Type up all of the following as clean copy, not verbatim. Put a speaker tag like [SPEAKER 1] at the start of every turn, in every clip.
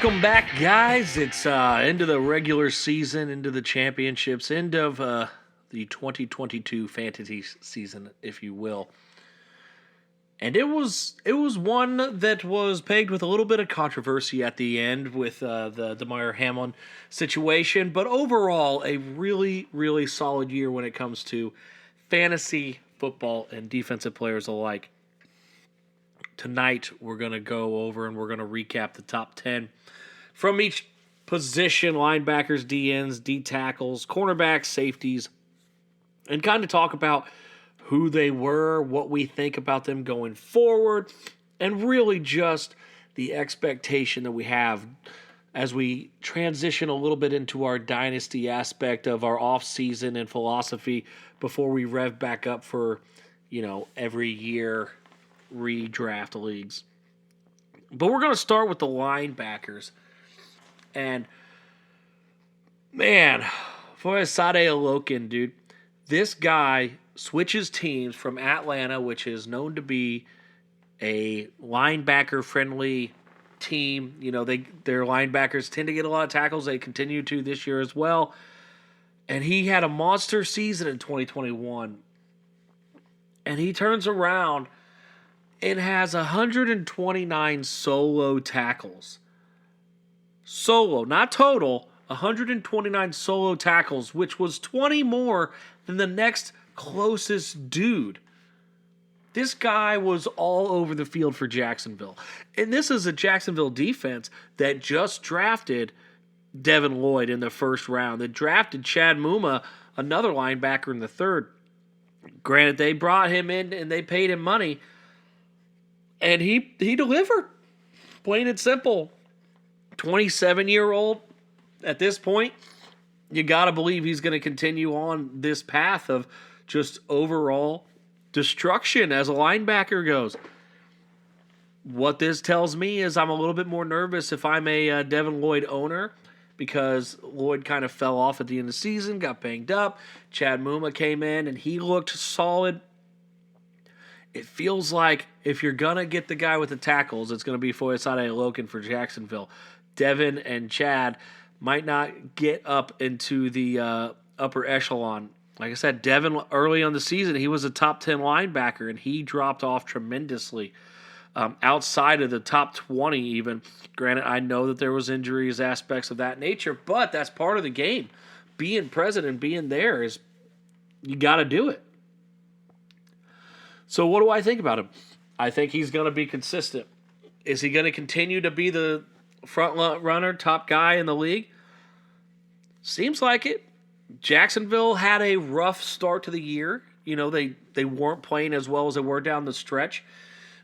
[SPEAKER 1] Welcome back, guys. It's into the regular season, into the championships, end of the 2022 fantasy season, if you will. And it was one that was pegged with a little bit of controversy at the end with the Damar Hamlin situation, but overall a really, really solid year when it comes to fantasy football and defensive players alike. Tonight we're going to go over and we're going to recap the top 10 from each position: linebackers, DNs, D tackles, cornerbacks, safeties, and kind of talk about who they were, what we think about them going forward, and really just the expectation that we have as we transition a little bit into our dynasty aspect of our off-season and philosophy before we rev back up for, every year redraft leagues. But we're going to start with the linebackers. And, man, for Sade Alokin, dude, this guy switches teams from Atlanta, which is known to be a linebacker-friendly team. Their linebackers tend to get a lot of tackles. They continue to this year as well. And he had a monster season in 2021. And he turns around and has 129 solo tackles. Solo, not total, 129 solo tackles, which was 20 more than the next closest dude. This guy was all over the field for Jacksonville. And this is a Jacksonville defense that just drafted Devin Lloyd in the first round. They drafted Chad Muma, another linebacker, in the third. Granted, they brought him in and they paid him money. And he delivered. Plain and simple. 27-year-old at this point. You got to believe he's going to continue on this path of just overall destruction as a linebacker goes. What this tells me is I'm a little bit more nervous if I'm a Devin Lloyd owner, because Lloyd kind of fell off at the end of the season, got banged up. Chad Muma came in and he looked solid. It feels like if you're going to get the guy with the tackles, it's going to be Foyesade Alokin for Jacksonville. Devin and Chad might not get up into the upper echelon. Like I said, Devin, early on the season, he was a top 10 linebacker, and he dropped off tremendously. Outside of the top 20 even. Granted, I know that there was injuries, aspects of that nature, but that's part of the game. Being present and being there is, you got to do it. So what do I think about him? I think he's going to be consistent. Is he going to continue to be the front runner, top guy in the league? Seems like it. Jacksonville had a rough start to the year. They weren't playing as well as they were down the stretch.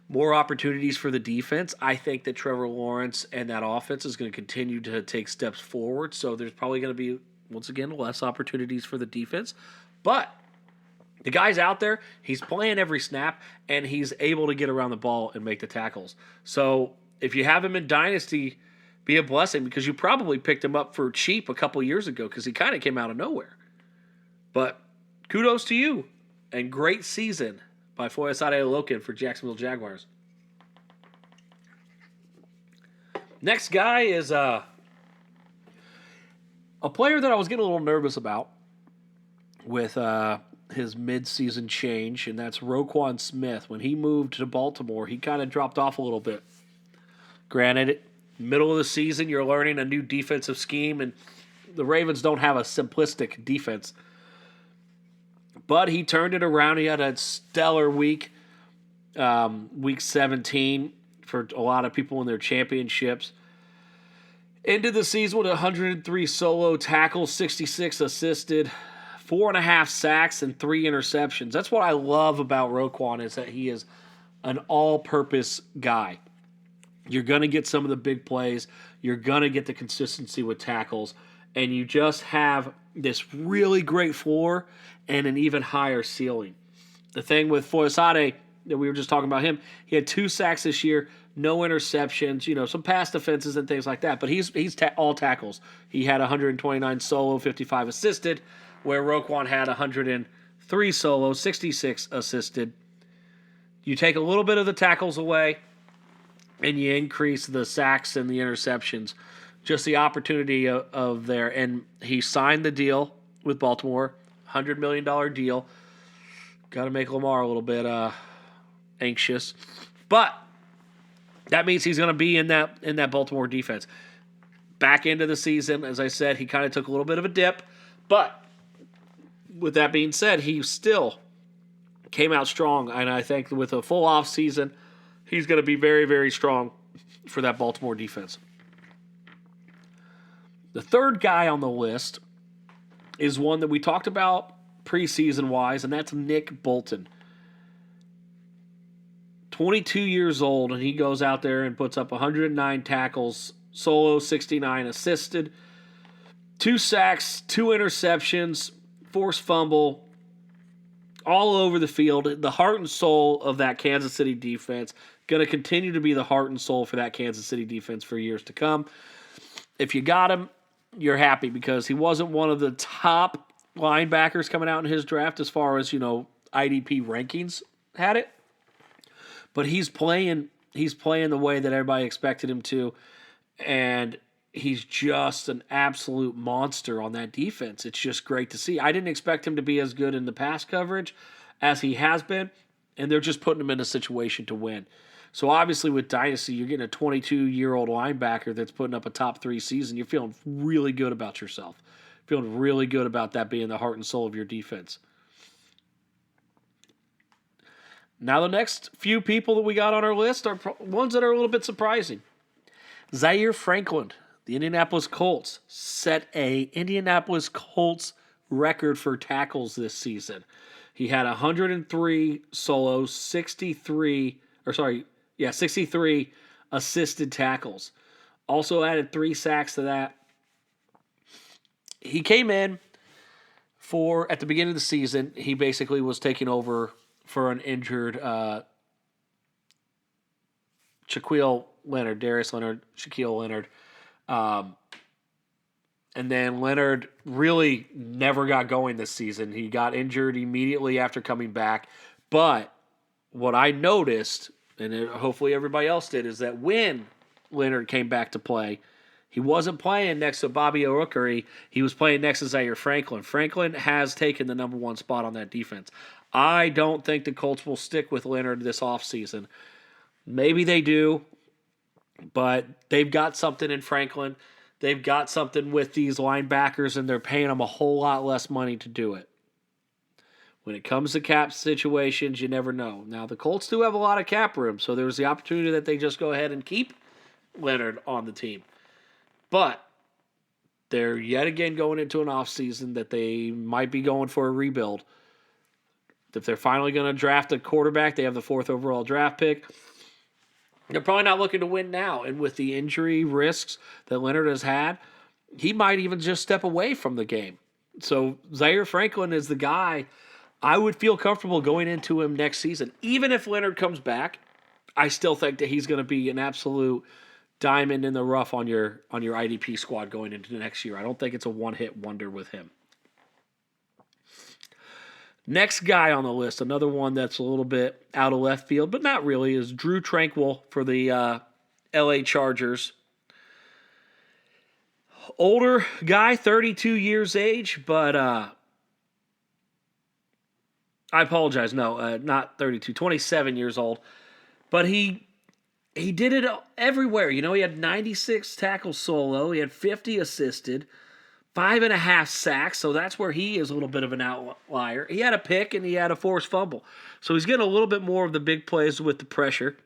[SPEAKER 1] More opportunities for the defense. I think that Trevor Lawrence and that offense is going to continue to take steps forward. So there's probably going to be, once again, less opportunities for the defense. But the guy's out there, he's playing every snap, and he's able to get around the ball and make the tackles. So if you have him in Dynasty, be a blessing, because you probably picked him up for cheap a couple years ago because he kind of came out of nowhere. But kudos to you, and great season by Foyesade Alokin for Jacksonville Jaguars. Next guy is a player that I was getting a little nervous about with his mid-season change, and that's Roquan Smith. When he moved to Baltimore, he kind of dropped off a little bit. Granted, middle of the season, you're learning a new defensive scheme, and the Ravens don't have a simplistic defense. But he turned it around. He had a stellar week, week 17, for a lot of people in their championships. Ended the season with 103 solo tackles, 66 assisted, 4.5 sacks, and 3 interceptions. That's what I love about Roquan, is that he is an all-purpose guy. You're going to get some of the big plays. You're going to get the consistency with tackles. And you just have this really great floor and an even higher ceiling. The thing with Foyesade, that we were just talking about him, he had 2 sacks this year, no interceptions, some pass defenses and things like that. But he's all tackles. He had 129 solo, 55 assisted, where Roquan had 103 solo, 66 assisted. You take a little bit of the tackles away, and you increase the sacks and the interceptions, just the opportunity of there. And he signed the deal with Baltimore, $100 million deal. Got to make Lamar a little bit anxious, but that means he's going to be in that Baltimore defense. Back into the season, as I said, he kind of took a little bit of a dip, but with that being said, he still came out strong, and I think with a full off season, he's going to be very, very strong for that Baltimore defense. The third guy on the list is one that we talked about preseason-wise, and that's Nick Bolton. 22 years old, and he goes out there and puts up 109 tackles, solo 69 assisted, 2 sacks, 2 interceptions, forced fumble, all over the field. The heart and soul of that Kansas City defense. Going to continue to be the heart and soul for that Kansas City defense for years to come. If you got him, you're happy because he wasn't one of the top linebackers coming out in his draft as far as, IDP rankings had it. But he's playing the way that everybody expected him to, and he's just an absolute monster on that defense. It's just great to see. I didn't expect him to be as good in the pass coverage as he has been, and they're just putting him in a situation to win. So obviously with Dynasty, you're getting a 22-year-old linebacker that's putting up a top 3 season. You're feeling really good about yourself. Feeling really good about that being the heart and soul of your defense. Now the next few people that we got on our list are ones that are a little bit surprising. Zaire Franklin, the Indianapolis Colts, set a Indianapolis Colts record for tackles this season. He had 103 solos, 63 assisted tackles. Also added 3 sacks to that. He came in at the beginning of the season, he basically was taking over for an injured Shaquille Leonard, Darius Leonard, Shaquille Leonard. And then Leonard really never got going this season. He got injured immediately after coming back. But what I noticed, and hopefully everybody else did, is that when Leonard came back to play, he wasn't playing next to Bobby Orukhari. He was playing next to Zaire Franklin. Franklin has taken the number 1 spot on that defense. I don't think the Colts will stick with Leonard this offseason. Maybe they do, but they've got something in Franklin. They've got something with these linebackers, and they're paying them a whole lot less money to do it. When it comes to cap situations, you never know. Now, the Colts do have a lot of cap room, so there's the opportunity that they just go ahead and keep Leonard on the team. But they're yet again going into an offseason that they might be going for a rebuild. If they're finally going to draft a quarterback, they have the 4th overall draft pick. They're probably not looking to win now. And with the injury risks that Leonard has had, he might even just step away from the game. So Zaire Franklin is the guy I would feel comfortable going into him next season. Even if Leonard comes back, I still think that he's going to be an absolute diamond in the rough on your IDP squad going into the next year. I don't think it's a one-hit wonder with him. Next guy on the list, another one that's a little bit out of left field, but not really, is Drew Tranquill for the LA Chargers. Older guy, 32 years age, but I apologize. No, not 32, 27 years old. But he did it everywhere. He had 96 tackles solo. He had 50 assisted. 5.5 sacks, so that's where he is a little bit of an outlier. He had a pick and he had a forced fumble. So he's getting a little bit more of the big plays with the pressure.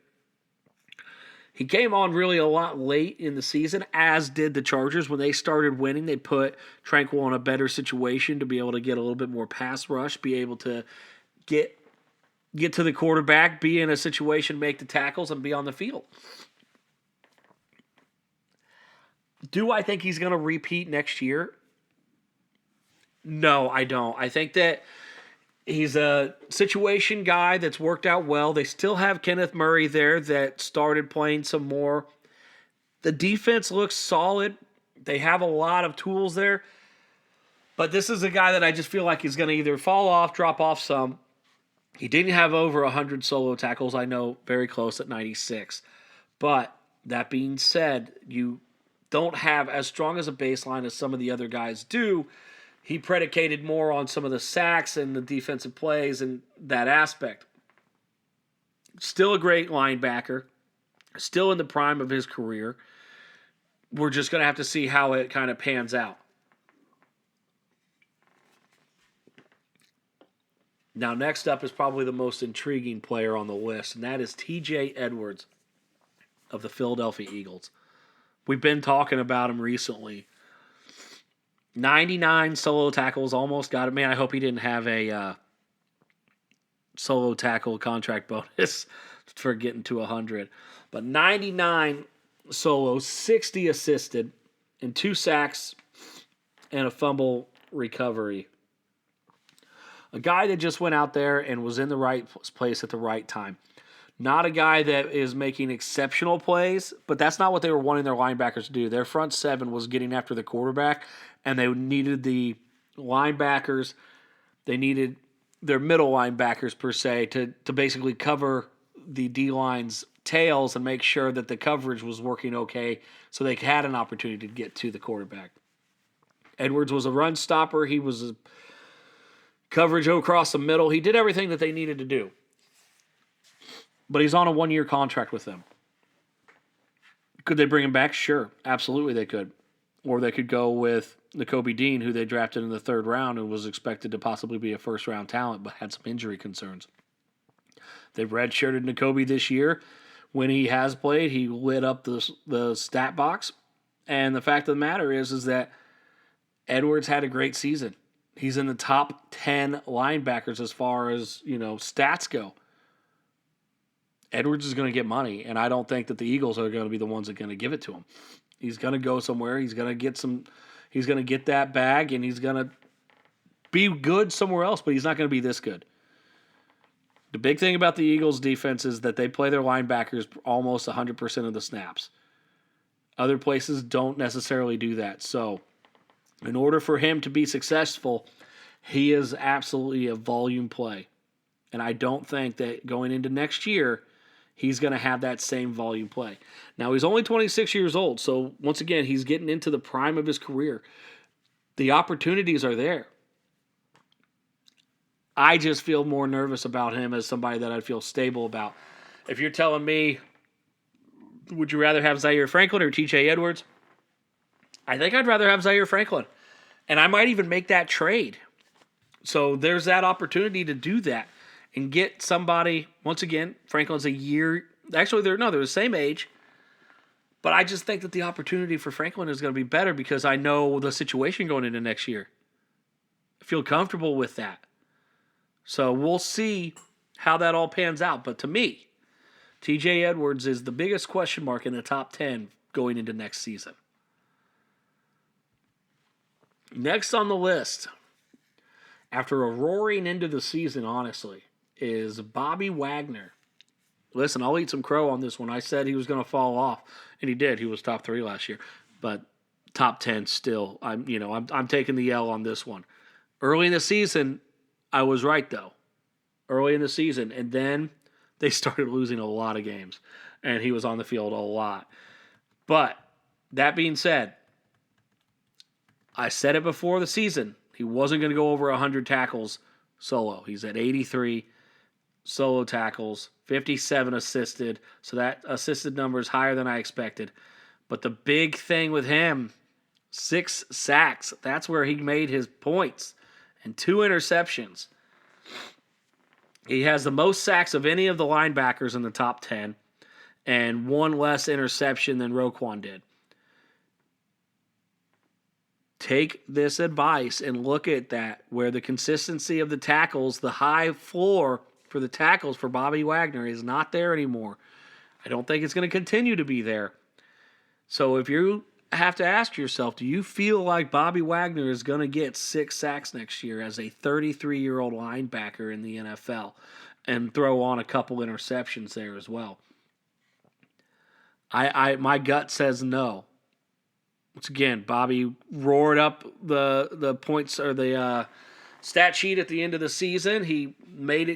[SPEAKER 1] He came on really a lot late in the season, as did the Chargers. When they started winning, they put Tranquill in a better situation to be able to get a little bit more pass rush, be able to get to the quarterback, be in a situation, make the tackles, and be on the field. Do I think he's going to repeat next year? No, I don't. I think that he's a situation guy that's worked out well. They still have Kenneth Murray there that started playing some more. The defense looks solid. They have a lot of tools there. But this is a guy that I just feel like is going to either fall off, drop off some. He didn't have over 100 solo tackles. I know, very close at 96. But that being said, you don't have as strong as a baseline as some of the other guys do. He predicated more on some of the sacks and the defensive plays and that aspect. Still a great linebacker. Still in the prime of his career. We're just going to have to see how it kind of pans out. Now, next up is probably the most intriguing player on the list, and that is T.J. Edwards of the Philadelphia Eagles. We've been talking about him recently. 99 solo tackles, almost got it. Man, I hope he didn't have a solo tackle contract bonus for getting to 100. But 99 solos, 60 assisted, and 2 sacks and a fumble recovery. A guy that just went out there and was in the right place at the right time. Not a guy that is making exceptional plays, but that's not what they were wanting their linebackers to do. Their front seven was getting after the quarterback, and they needed the linebackers. They needed their middle linebackers, per se, to basically cover the D-line's tails and make sure that the coverage was working okay so they had an opportunity to get to the quarterback. Edwards was a run stopper. He was a coverage across the middle. He did everything that they needed to do. But he's on a 1-year contract with them. Could they bring him back? Sure. Absolutely they could. Or they could go with Nakobe Dean, who they drafted in the 3rd round and was expected to possibly be a first-round talent, but had some injury concerns. They've redshirted Nakobe this year. When he has played, he lit up the stat box. And the fact of the matter is that Edwards had a great season. He's in the top 10 linebackers as far as, stats go. Edwards is going to get money, and I don't think that the Eagles are going to be the ones that are going to give it to him. He's going to go somewhere. He's going to get that bag, and he's going to be good somewhere else, but he's not going to be this good. The big thing about the Eagles' defense is that they play their linebackers almost 100% of the snaps. Other places don't necessarily do that. So, in order for him to be successful, he is absolutely a volume play. And I don't think that going into next year, he's going to have that same volume play. Now, he's only 26 years old, so once again, he's getting into the prime of his career. The opportunities are there. I just feel more nervous about him as somebody that I feel stable about. If you're telling me, would you rather have Zaire Franklin or TJ Edwards? I think I'd rather have Zaire Franklin. And I might even make that trade. So there's that opportunity to do that and get somebody, once again, Franklin's a year. Actually, they're the same age. But I just think that the opportunity for Franklin is going to be better because I know the situation going into next year. I feel comfortable with that. So we'll see how that all pans out. But to me, TJ Edwards is the biggest question mark in the top 10 going into next season. Next on the list, after a roaring end of the season, honestly, is Bobby Wagner. Listen, I'll eat some crow on this one. I said he was going to fall off, and he did. He was top 3 last year, but top 10 still. I'm taking the L on this one. Early in the season, I was right though. Early in the season, and then they started losing a lot of games, and he was on the field a lot. But that being said, I said it before the season. He wasn't going to go over 100 tackles solo. He's at 83 solo tackles, 57 assisted. So that assisted number is higher than I expected. But the big thing with him, 6 sacks. That's where he made his points. And 2 interceptions. He has the most sacks of any of the linebackers in the top 10. And 1 less interception than Roquan did. Take this advice and look at that, where the consistency of the tackles, the high floor for the tackles for Bobby Wagner is not there anymore. I don't think it's going to continue to be there. So if you have to ask yourself, do you feel like Bobby Wagner is going to get 6 sacks next year as a 33-year-old linebacker in the NFL and throw on a couple interceptions there as well? My gut says no. Once again, Bobby roared up the points or the stat sheet at the end of the season. He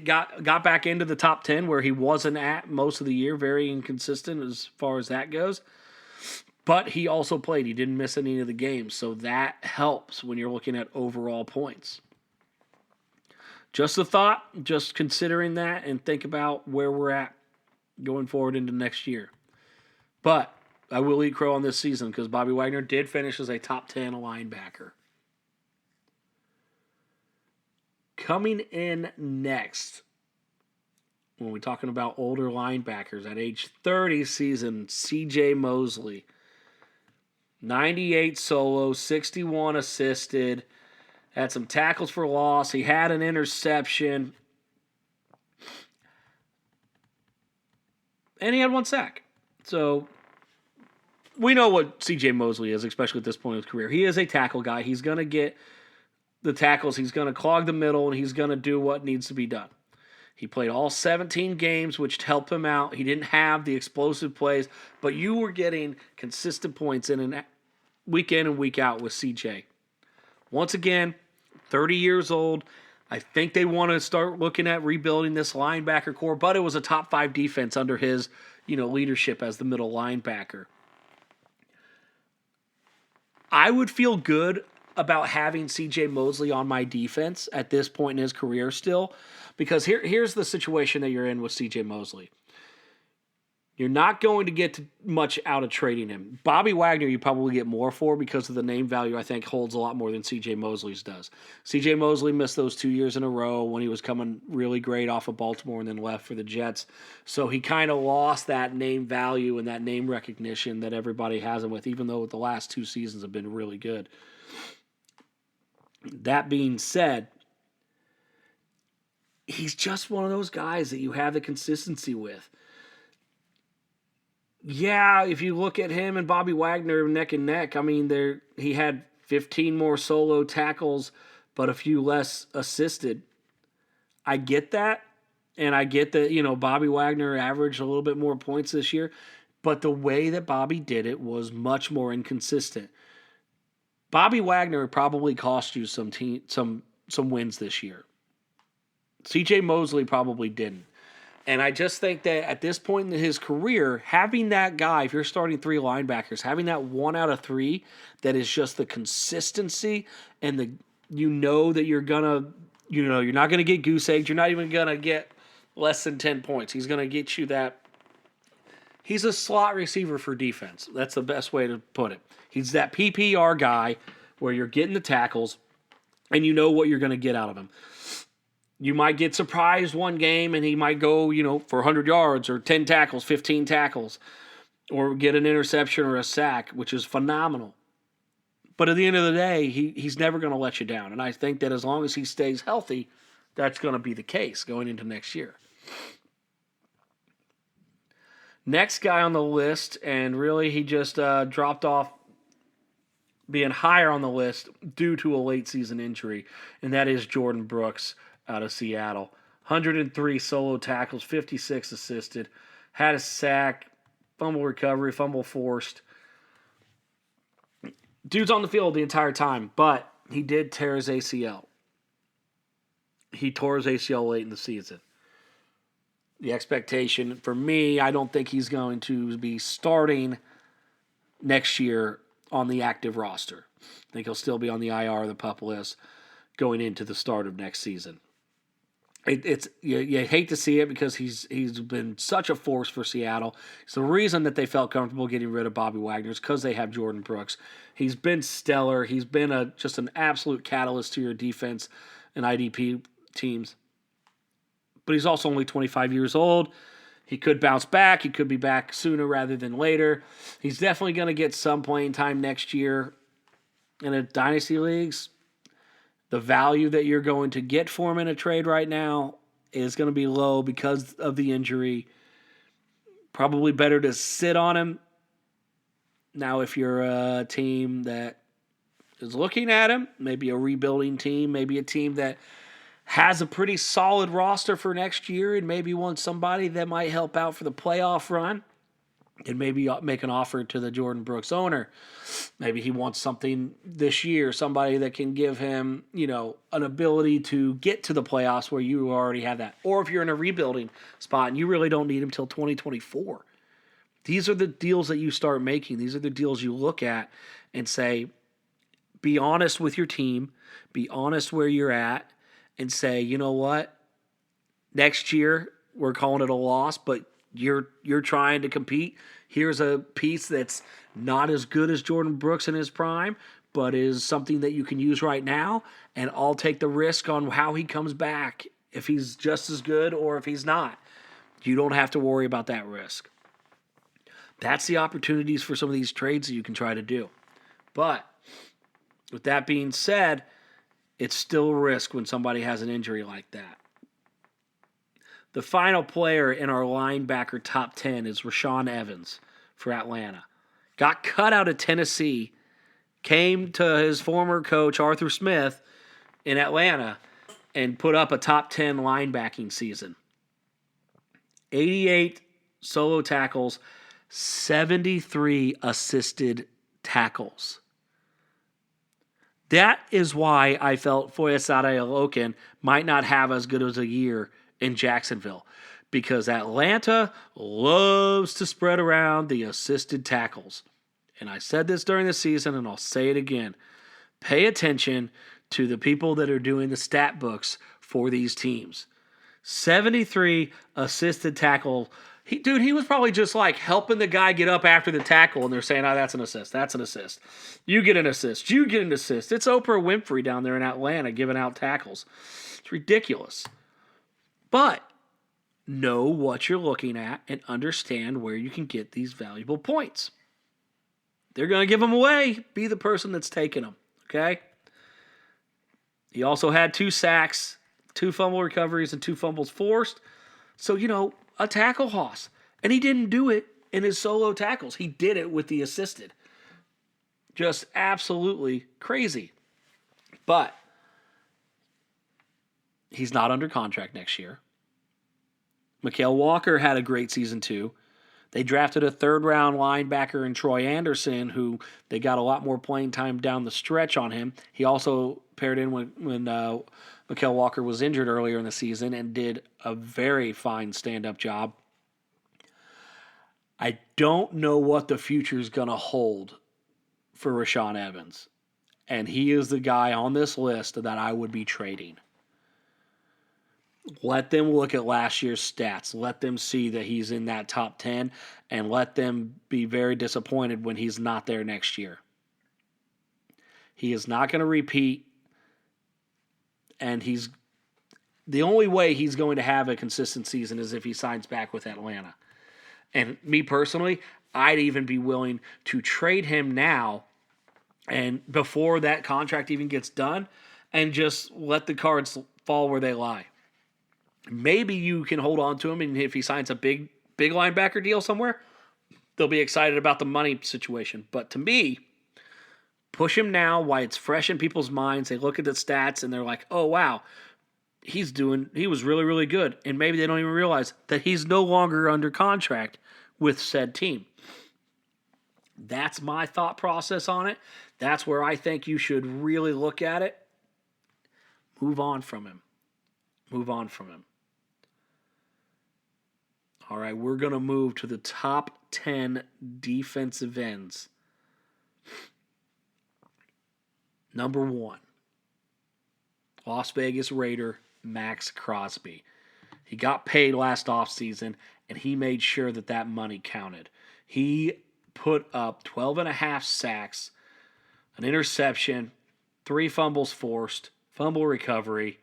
[SPEAKER 1] got back into the top 10 where he wasn't at most of the year. Very inconsistent as far as that goes. But he also played. He didn't miss any of the games. So that helps when you're looking at overall points. Just a thought, just considering that, and think about where we're at going forward into next year. But I will eat crow on this season because Bobby Wagner did finish as a top 10 linebacker. Coming in next, when we're talking about older linebackers, at age 30 season, C.J. Mosley. 98 solo, 61 assisted. Had some tackles for loss. He had an interception. And he had 1 sack. So we know what C.J. Mosley is, especially at this point in his career. He is a tackle guy. He's going to get the tackles. He's going to clog the middle, and he's going to do what needs to be done. He played all 17 games, which helped him out. He didn't have the explosive plays, but you were getting consistent points week in and week out with CJ. Once again, 30 years old. I think they want to start looking at rebuilding this linebacker core, but it was a top 5 defense under his, leadership as the middle linebacker. I would feel good about having C.J. Mosley on my defense at this point in his career still, because here's the situation that you're in with C.J. Mosley. You're not going to get much out of trading him. Bobby Wagner you probably get more for because of the name value, I think, holds a lot more than C.J. Mosley's does. C.J. Mosley missed those 2 years in a row when he was coming really great off of Baltimore and then left for the Jets. So he kind of lost that name value and that name recognition that everybody has him with, even though the last 2 seasons have been really good. That being said, he's just one of those guys that you have the consistency with. Yeah, if you look at him and Bobby Wagner neck and neck, he had 15 more solo tackles, but a few less assisted. I get that, and I get that, Bobby Wagner averaged a little bit more points this year, but the way that Bobby did it was much more inconsistent. Bobby Wagner probably cost you some wins this year. C.J. Mosley probably didn't. And I just think that at this point in his career, having that guy, if you're starting 3 linebackers, having that 1 out of 3 that is just the consistency and that you're not gonna get goose egged. You're not even gonna get less than 10 points. He's gonna get you that. He's a slot receiver for defense. That's the best way to put it. He's that PPR guy where you're getting the tackles and you know what you're gonna get out of him. You might get surprised one game and he might go, for 100 yards or 10 tackles, 15 tackles, or get an interception or a sack, which is phenomenal. But at the end of the day, he's never going to let you down. And I think that as long as he stays healthy, that's going to be the case going into next year. Next guy on the list, and really he just dropped off being higher on the list due to a late season injury, and that is Jordan Brooks out of Seattle. 103 solo tackles, 56 assisted, had a sack, fumble recovery, fumble forced. Dude's on the field the entire time, but he did tear his ACL. He tore his ACL late in the season. The expectation for me, I don't think he's going to be starting next year on the active roster. I think he'll still be on the IR, the PUP list, going into the start of next season. You hate to see it because he's been such a force for Seattle. It's the reason that they felt comfortable getting rid of Bobby Wagner is because they have Jordan Brooks. He's been stellar. He's been just an absolute catalyst to your defense and IDP teams. But he's also only 25 years old. He could bounce back. He could be back sooner rather than later. He's definitely going to get some playing time next year in a dynasty leagues. The value that you're going to get for him in a trade right now is going to be low because of the injury. Probably better to sit on him. Now, if you're a team that is looking at him, maybe a rebuilding team, maybe a team that has a pretty solid roster for next year and maybe wants somebody that might help out for the playoff run, and maybe make an offer to the Jordan Brooks owner. Maybe he wants something this year, somebody that can give him, an ability to get to the playoffs where you already have that. Or if you're in a rebuilding spot and you really don't need him till 2024. These are the deals that you start making. These are the deals you look at and say, be honest with your team, be honest where you're at, and say, you know what? Next year, we're calling it a loss, but you're trying to compete. Here's a piece that's not as good as Jordan Brooks in his prime, but is something that you can use right now, and I'll take the risk on how he comes back, if he's just as good or if he's not. You don't have to worry about that risk. That's the opportunities for some of these trades that you can try to do. But with that being said, it's still a risk when somebody has an injury like that. The final player in our linebacker top 10 is Rashaan Evans for Atlanta. Got cut out of Tennessee, came to his former coach, Arthur Smith, in Atlanta, and put up a top 10 linebacking season. 88 solo tackles, 73 assisted tackles. That is why I felt Foyesade Aloken might not have as good as a year in Jacksonville, because Atlanta loves to spread around the assisted tackles. And I said this during the season, and I'll say it again. Pay attention to the people that are doing the stat books for these teams. 73 assisted tackle. He was probably just like helping the guy get up after the tackle, and they're saying, oh, that's an assist. That's an assist. You get an assist. You get an assist. It's Oprah Winfrey down there in Atlanta giving out tackles. It's ridiculous. But know what you're looking at and understand where you can get these valuable points. They're going to give them away. Be the person that's taking them, okay? He also had 2 sacks, 2 fumble recoveries, and 2 fumbles forced. So, a tackle hoss. And he didn't do it in his solo tackles. He did it with the assisted. Just absolutely crazy. But he's not under contract next year. Mykal Walker had a great season too. They drafted a 3rd-round linebacker in Troy Anderson, who they got a lot more playing time down the stretch on him. He also paired in when Mykal Walker was injured earlier in the season and did a very fine stand-up job. I don't know what the future is going to hold for Rashaan Evans. And he is the guy on this list that I would be trading. Let them look at last year's stats. Let them see that he's in that top 10, and let them be very disappointed when he's not there next year. He is not going to repeat, and the only way he's going to have a consistent season is if he signs back with Atlanta. And me personally, I'd even be willing to trade him now, and before that contract even gets done, and just let the cards fall where they lie. Maybe you can hold on to him, and if he signs a big linebacker deal somewhere, they'll be excited about the money situation. But to me, push him now while it's fresh in people's minds. They look at the stats, and they're like, oh, wow, he was really, really good. And maybe they don't even realize that he's no longer under contract with said team. That's my thought process on it. That's where I think you should really look at it. Move on from him. All right, we're going to move to the top 10 defensive ends. Number 1, Las Vegas Raider, Max Crosby. He got paid last offseason, and he made sure that money counted. He put up 12.5 sacks, an interception, 3 fumbles forced, fumble recovery,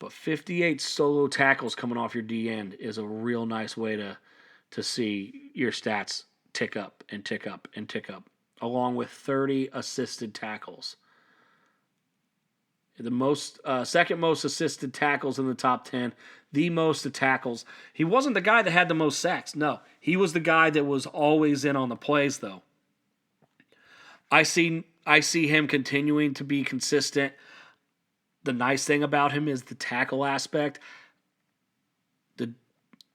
[SPEAKER 1] but 58 solo tackles coming off your D end is a real nice way to see your stats tick up and tick up and tick up, along with 30 assisted tackles. The second most assisted tackles in the top 10, the most tackles. He wasn't the guy that had the most sacks. No, he was the guy that was always in on the plays, though. I see him continuing to be consistent. The nice thing about him is the tackle aspect. The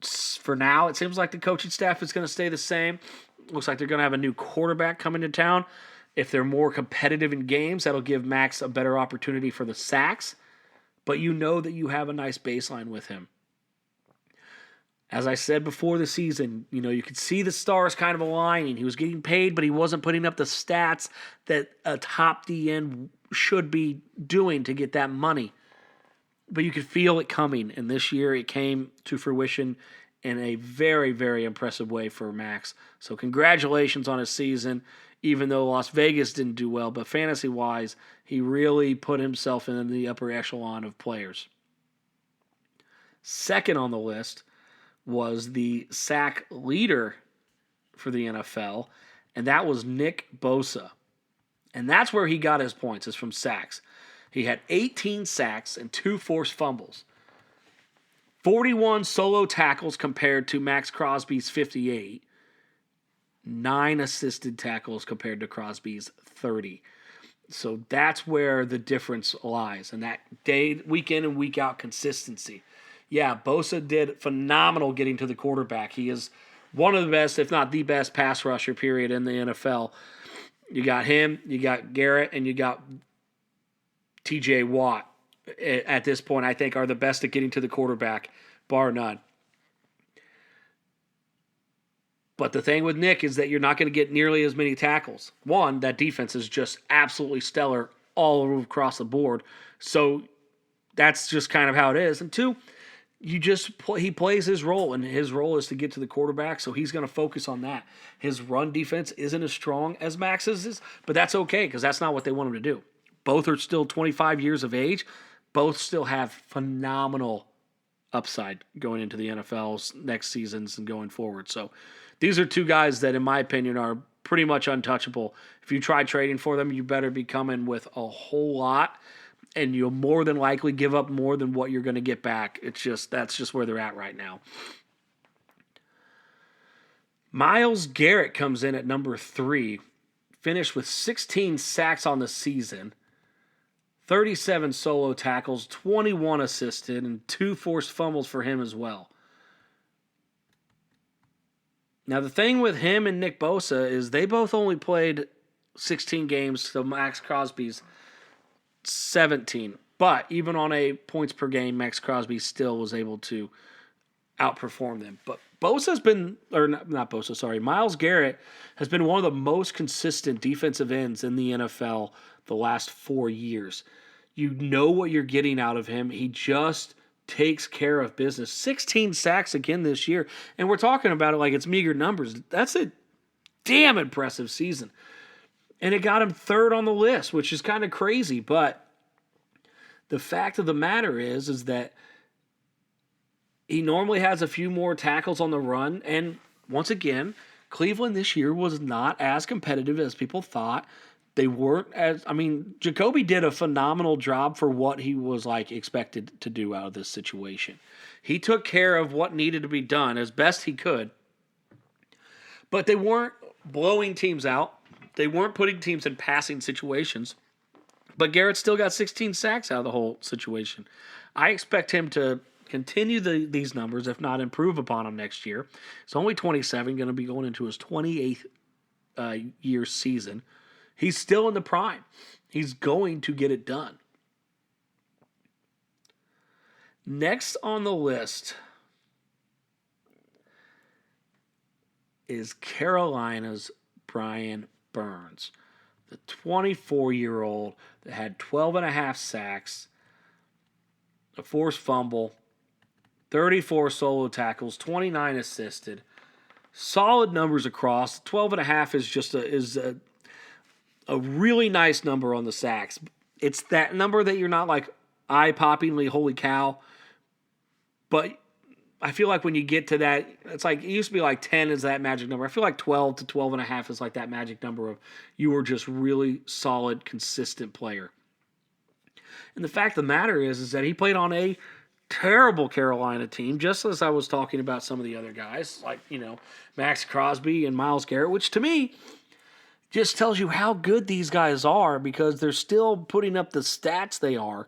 [SPEAKER 1] For now, it seems like the coaching staff is going to stay the same. Looks like they're going to have a new quarterback coming to town. If they're more competitive in games, that'll give Max a better opportunity for the sacks. But you know that you have a nice baseline with him. As I said before the season, you could see the stars kind of aligning. He was getting paid, but he wasn't putting up the stats that a top DN should be doing to get that money. But you could feel it coming, and this year it came to fruition in a very, very impressive way for Max. So congratulations on his season, even though Las Vegas didn't do well. But fantasy-wise, he really put himself in the upper echelon of players. Second on the list was the sack leader for the NFL, and that was Nick Bosa. And that's where he got his points, is from sacks. He had 18 sacks and 2 forced fumbles. 41 solo tackles compared to Max Crosby's 58. 9 assisted tackles compared to Crosby's 30. So that's where the difference lies. And that week in and week out consistency. Yeah, Bosa did phenomenal getting to the quarterback. He is one of the best, if not the best, pass rusher, period, in the NFL. You got him, you got Garrett, and you got TJ Watt at this point, I think, are the best at getting to the quarterback, bar none. But the thing with Nick is that you're not going to get nearly as many tackles. One, that defense is just absolutely stellar all across the board. So that's just kind of how it is. And two, he plays his role, and his role is to get to the quarterback, so he's going to focus on that. His run defense isn't as strong as Max's is, but that's okay because that's not what they want him to do. Both are still 25 years of age. Both still have phenomenal upside going into the NFL's next seasons and going forward. So these are two guys that, in my opinion, are pretty much untouchable. If you try trading for them, you better be coming with a whole lot, and you'll more than likely give up more than what you're going to get back. That's just where they're at right now. Myles Garrett comes in at number 3, finished with 16 sacks on the season, 37 solo tackles, 21 assisted, and 2 forced fumbles for him as well. Now, the thing with him and Nick Bosa is they both only played 16 games to Max Crosby's 17. But even on a points per game, Max Crosby still was able to outperform them. But Myles Garrett has been one of the most consistent defensive ends in the NFL the last 4 years. You know what you're getting out of him. He just takes care of business. 16 sacks again this year. And we're talking about it like it's meager numbers. That's a damn impressive season. And it got him 3rd on the list, which is kind of crazy. But the fact of the matter is that he normally has a few more tackles on the run. And once again, Cleveland this year was not as competitive as people thought. They weren't Jacoby did a phenomenal job for what he was expected to do out of this situation. He took care of what needed to be done as best he could. But they weren't blowing teams out. They weren't putting teams in passing situations. But Garrett still got 16 sacks out of the whole situation. I expect him to continue these numbers, if not improve upon them next year. He's only 27, going to be going into his 28th year season. He's still in the prime. He's going to get it done. Next on the list is Carolina's Brian Burns, the 24-year-old that had 12.5 sacks, a forced fumble, 34 solo tackles, 29 assisted. Solid numbers across. 12.5 is just a really nice number on the sacks. It's that number that you're not eye-poppingly, holy cow. But I feel like when you get to that, it's it used to be 10 is that magic number. I feel like 12 to 12.5 is that magic number of you were just really solid, consistent player. And the fact of the matter is that he played on a terrible Carolina team, just as I was talking about some of the other guys, Max Crosby and Myles Garrett, which to me just tells you how good these guys are because they're still putting up the stats they are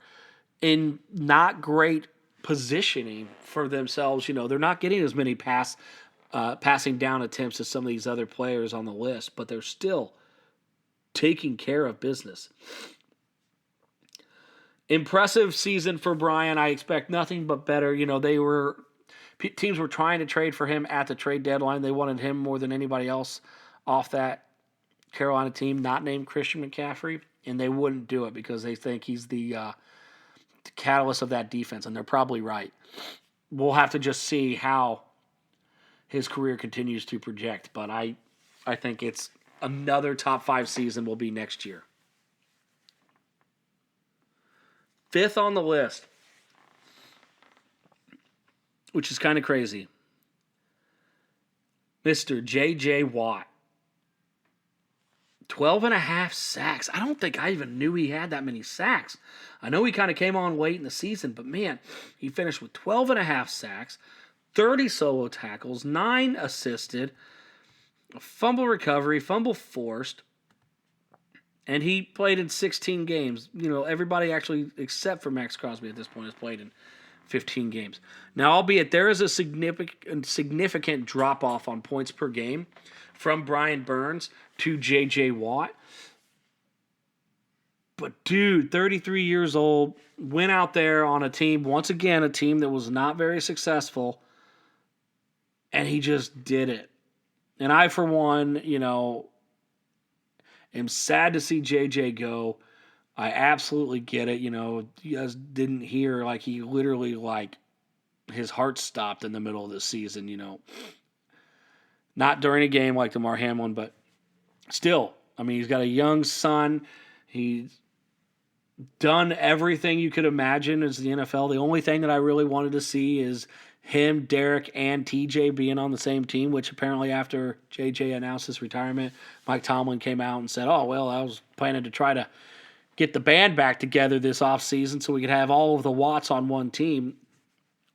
[SPEAKER 1] in not great positioning for themselves. They're not getting as many passing down attempts as some of these other players on the list, but they're still taking care of business. Impressive season for Brian. I expect nothing but better. Teams were trying to trade for him at the trade deadline. They wanted him more than anybody else off that Carolina team, not named Christian McCaffrey, and they wouldn't do it because they think he's the catalyst of that defense, and they're probably right. We'll have to just see how his career continues to project, but I think it's another top 5 season will be next year. 5th on the list, which is kind of crazy, Mr. J.J. Watt. 12.5 sacks. I don't think I even knew he had that many sacks. I know he kind of came on late in the season, but man, he finished with 12.5 sacks, 30 solo tackles, 9 assisted, a fumble recovery, fumble forced, and he played in 16 games. Everybody actually, except for Max Crosby at this point, has played in 15 games. Now, albeit there is a significant drop-off on points per game from Brian Burns to J.J. Watt. But, dude, 33 years old, went out there on a team, once again, a team that was not very successful, and he just did it. And I, for one, am sad to see J.J. go. I absolutely get it. You guys didn't hear, he literally, his heart stopped in the middle of the season, Not during a game like the Damar Hamlin, but still, he's got a young son. He's done everything you could imagine as the NFL. The only thing that I really wanted to see is him, Derek, and TJ being on the same team, which apparently after JJ announced his retirement, Mike Tomlin came out and said, I was planning to try to get the band back together this offseason so we could have all of the Watts on one team.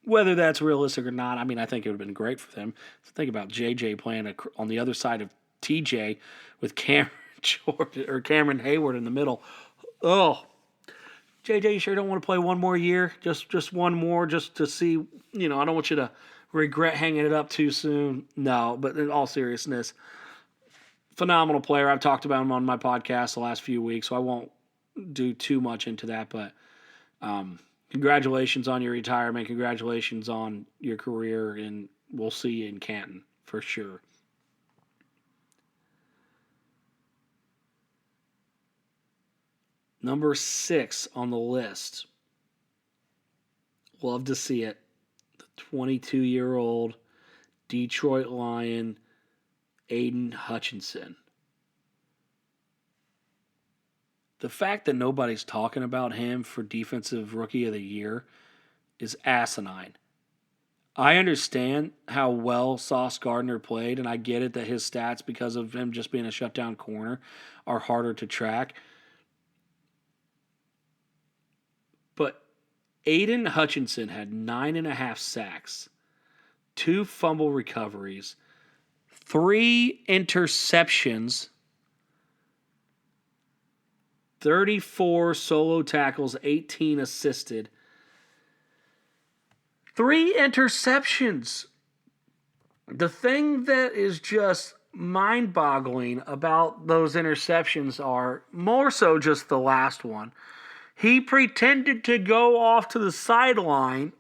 [SPEAKER 1] Whether that's realistic or not, I think it would have been great for them. So think about JJ playing on the other side of TJ with Cameron Hayward in the middle. Oh, JJ, you sure don't want to play one more year? Just one more, just to see. I don't want you to regret hanging it up too soon. No, but in all seriousness, phenomenal player. I've talked about him on my podcast the last few weeks, so I won't do too much into that. But congratulations on your retirement. Congratulations on your career, and we'll see you in Canton for sure. Number 6 on the list. Love to see it. The 22-year-old Detroit Lion, Aiden Hutchinson. The fact that nobody's talking about him for Defensive Rookie of the Year is asinine. I understand how well Sauce Gardner played, and I get it that his stats, because of him just being a shutdown corner, are harder to track. But Aiden Hutchinson had 9.5 sacks, 2 fumble recoveries, 3 interceptions, 34 solo tackles, 18 assisted. 3 interceptions. The thing that is just mind-boggling about those interceptions are more so just the last one. He pretended to go off to the sideline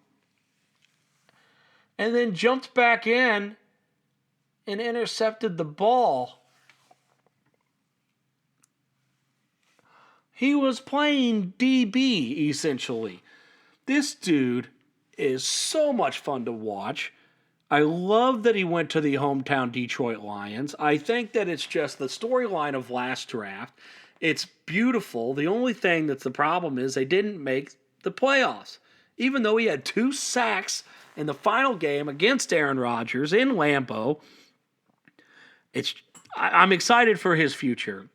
[SPEAKER 1] and then jumped back in and intercepted the ball. He was playing DB, essentially. This dude is so much fun to watch. I love that he went to the hometown Detroit Lions. I think that it's just the storyline of last draft. It's beautiful. The only thing that's the problem is they didn't make the playoffs. Even though he had 2 sacks in the final game against Aaron Rodgers in Lambeau, I'm excited for his future.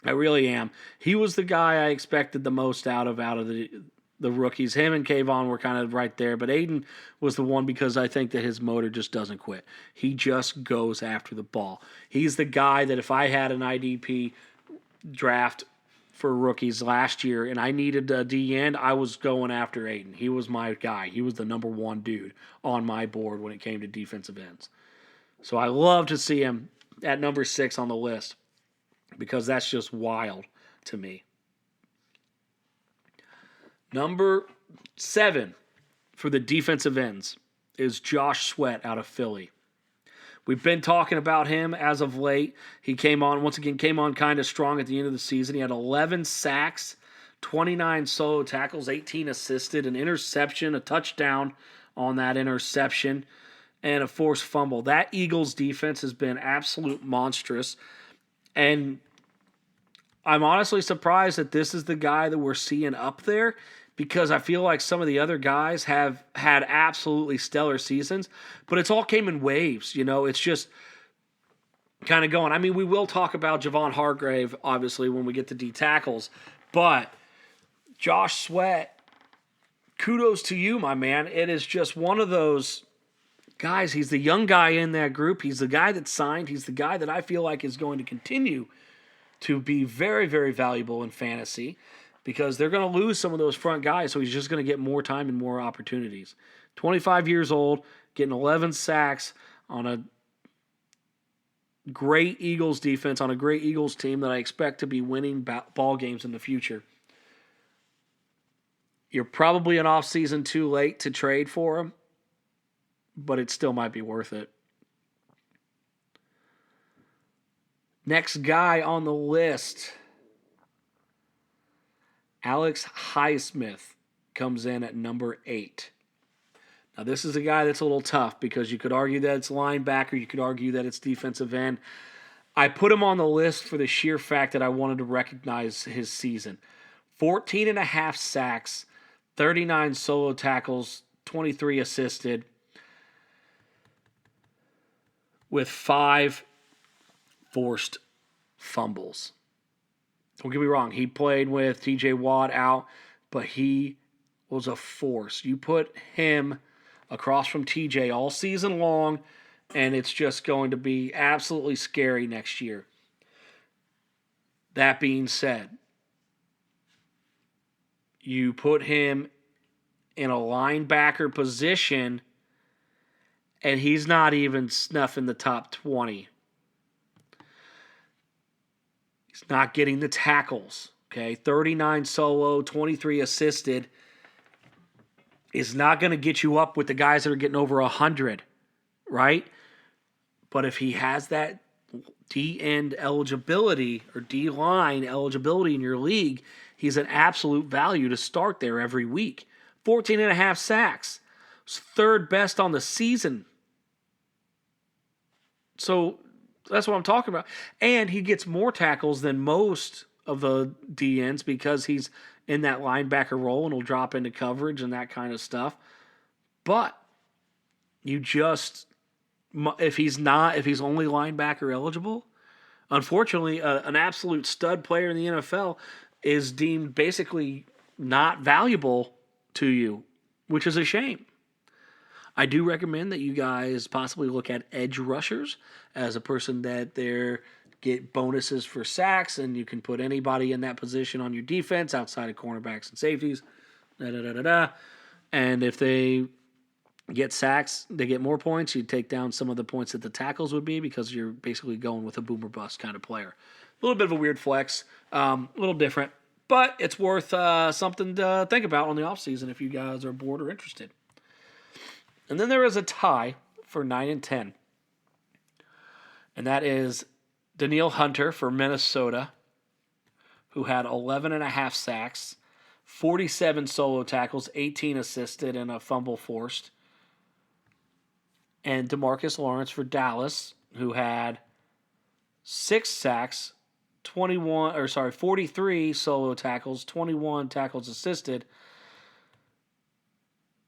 [SPEAKER 1] I really am. He was the guy I expected the most out of the rookies. Him and Kayvon were kind of right there, but Aiden was the one because I think that his motor just doesn't quit. He just goes after the ball. He's the guy that if I had an IDP draft for rookies last year, and I needed a D end, I was going after Aiden. He was my guy. He was the number one dude on my board when it came to defensive ends. So I love to see him at number 6 on the list because that's just wild to me. Number 7 for the defensive ends is Josh Sweat out of Philly. We've been talking about him as of late. He came on kind of strong at the end of the season. He had 11 sacks, 29 solo tackles, 18 assisted, an interception, a touchdown on that interception, and a forced fumble. That Eagles defense has been absolute monstrous. And I'm honestly surprised that this is the guy that we're seeing up there, because I feel like some of the other guys have had absolutely stellar seasons, but it's all came in waves. It's just kind of going. I mean, we will talk about Javon Hargrave, obviously, when we get to D tackles, but Josh Sweat, kudos to you, my man. It is just one of those guys. He's the young guy in that group. He's the guy that signed. He's the guy that I feel like is going to continue to be very, very valuable in fantasy, because they're going to lose some of those front guys, so he's just going to get more time and more opportunities. 25 years old, getting 11 sacks on a great Eagles defense, on a great Eagles team that I expect to be winning ball games in the future. You're probably an off-season too late to trade for him, but it still might be worth it. Next guy on the list, Alex Highsmith, comes in at number 8. Now, this is a guy that's a little tough because you could argue that it's linebacker, you could argue that it's defensive end. I put him on the list for the sheer fact that I wanted to recognize his season. 14 and a half sacks, 39 solo tackles, 23 assisted, with 5 forced fumbles. Don't get me wrong, he played with TJ Watt out, but he was a force. You put him across from TJ all season long, and it's just going to be absolutely scary next year. That being said, you put him in a linebacker position, and he's not even snuffing the top 20. He's not getting the tackles, okay? 39 solo, 23 assisted is not going to get you up with the guys that are getting over 100, right? But if he has that D-end eligibility or D-line eligibility in your league, he's an absolute value to start there every week. 14 and a half sacks. Third best on the season. So that's what I'm talking about. And he gets more tackles than most of the D-ends because he's in that linebacker role and will drop into coverage and that kind of stuff. But you just, if he's only linebacker eligible, unfortunately, an absolute stud player in the NFL is deemed basically not valuable to you, which is a shame. I do recommend that you guys possibly look at edge rushers as a person that they get bonuses for sacks, and you can put anybody in that position on your defense outside of cornerbacks and safeties. And if they get sacks, they get more points. You take down some of the points that the tackles would be because you're basically going with a boomer bust kind of player. A little bit of a weird flex, a little different, but it's worth something to think about on the offseason if you guys are bored or interested. And then there is a tie for 9 and 10. And that is Danielle Hunter for Minnesota, who had 11 and a half sacks, 47 solo tackles, 18 assisted, and a fumble forced. And DeMarcus Lawrence for Dallas, who had 6 sacks, 43 solo tackles, 21 tackles assisted,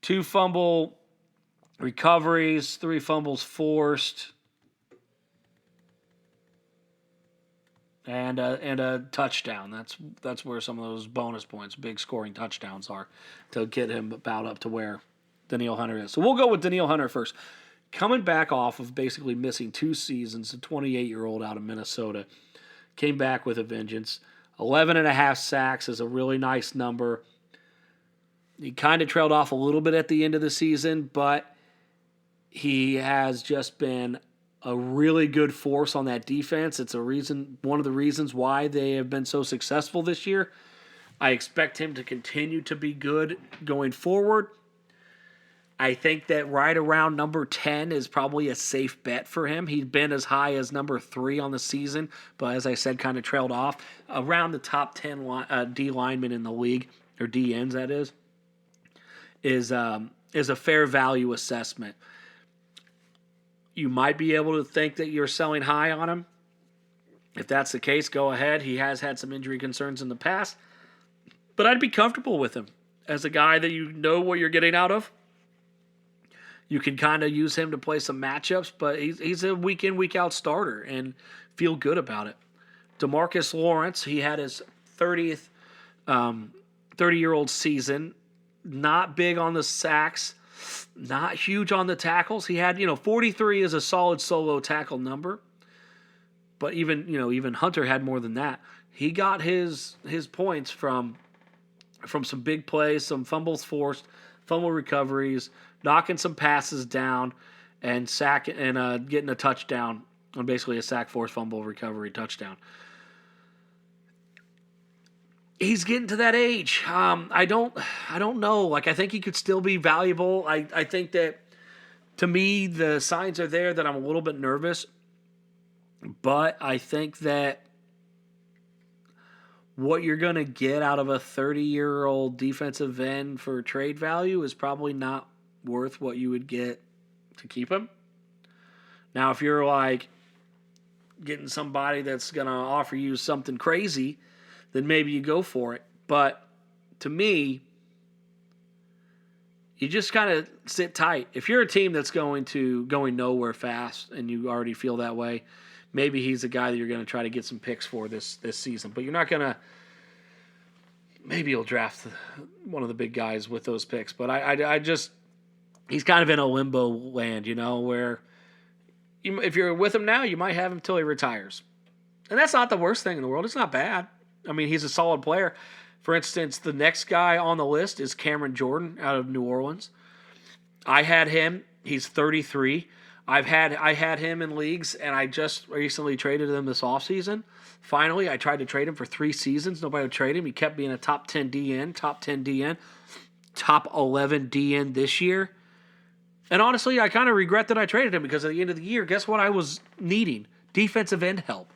[SPEAKER 1] 2 fumble recoveries, 3 fumbles forced, and a touchdown. That's where some of those bonus points, big scoring touchdowns, are to get him about up to where Danielle Hunter is. So we'll go with Danielle Hunter first. Coming back off of basically missing 2 seasons, a 28-year-old out of Minnesota came back with a vengeance. 11.5 sacks is a really nice number. He kind of trailed off a little bit at the end of the season, but he has just been a really good force on that defense. It's one of the reasons why they have been so successful this year. I expect him to continue to be good going forward. I think that right around number 10 is probably a safe bet for him. He's been as high as number 3 on the season, but as I said, kind of trailed off. Around the top 10 D linemen in the league, or D ends that is a fair value assessment. You might be able to think that you're selling high on him. If that's the case, go ahead. He has had some injury concerns in the past, but I'd be comfortable with him as a guy that you know what you're getting out of. You can kind of use him to play some matchups, but he's a week in, week out starter and feel good about it. DeMarcus Lawrence, he had his 30-year-old season. Not big on the sacks, not huge on the tackles. He had, 43 is a solid solo tackle number. But even Hunter had more than that. He got his points from some big plays, some fumbles forced, fumble recoveries, knocking some passes down, and getting a touchdown on basically a sack, force, fumble, recovery, touchdown. He's getting to that age. I don't know. I think he could still be valuable. I think that, to me, the signs are there that I'm a little bit nervous. But I think that what you're going to get out of a 30-year-old defensive end for trade value is probably not worth what you would get to keep him. Now, if you're getting somebody that's going to offer you something crazy, then maybe you go for it. But to me, you just kind of sit tight. If you're a team that's going nowhere fast and you already feel that way, maybe he's a guy that you're going to try to get some picks for this season. But you're not going to – maybe you'll draft one of the big guys with those picks. But I just – he's kind of in a limbo land, where if you're with him now, you might have him until he retires. And that's not the worst thing in the world. It's not bad. I mean, he's a solid player. For instance, the next guy on the list is Cameron Jordan out of New Orleans. I had him. He's 33. I had him in leagues, and I just recently traded him this offseason. Finally, I tried to trade him for 3 seasons. Nobody would trade him. He kept being a top 10 DN, top 11 DN this year. And honestly, I kind of regret that I traded him because at the end of the year, guess what I was needing? Defensive end help.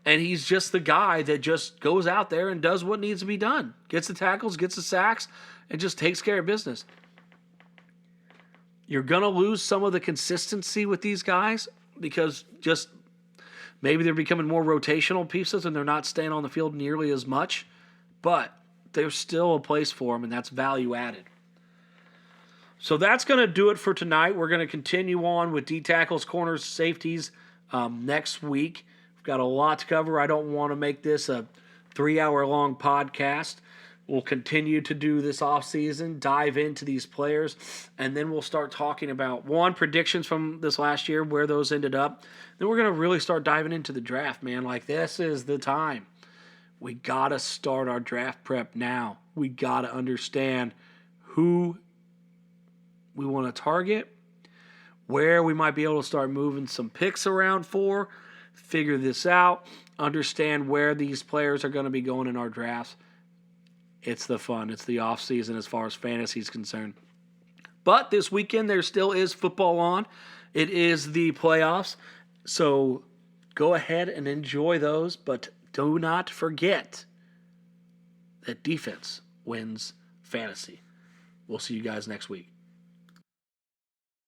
[SPEAKER 1] And he's just the guy that just goes out there and does what needs to be done. Gets the tackles, gets the sacks, and just takes care of business. You're going to lose some of the consistency with these guys because just maybe they're becoming more rotational pieces and they're not staying on the field nearly as much. But there's still a place for them, and that's value added. So that's going to do it for tonight. We're going to continue on with D tackles, corners, safeties next week. Got a lot to cover. I don't want to make this a 3-hour-long podcast. We'll continue to do this offseason, dive into these players, and then we'll start talking about, predictions from this last year, where those ended up. Then we're going to really start diving into the draft, man. This is the time. We got to start our draft prep now. We got to understand who we want to target, where we might be able to start moving some picks around for, figure this out, understand where these players are going to be going in our drafts. It's the fun. It's the off season as far as fantasy is concerned. But this weekend there still is football on. It is the playoffs. So go ahead and enjoy those, but do not forget that defense wins fantasy. We'll see you guys next week.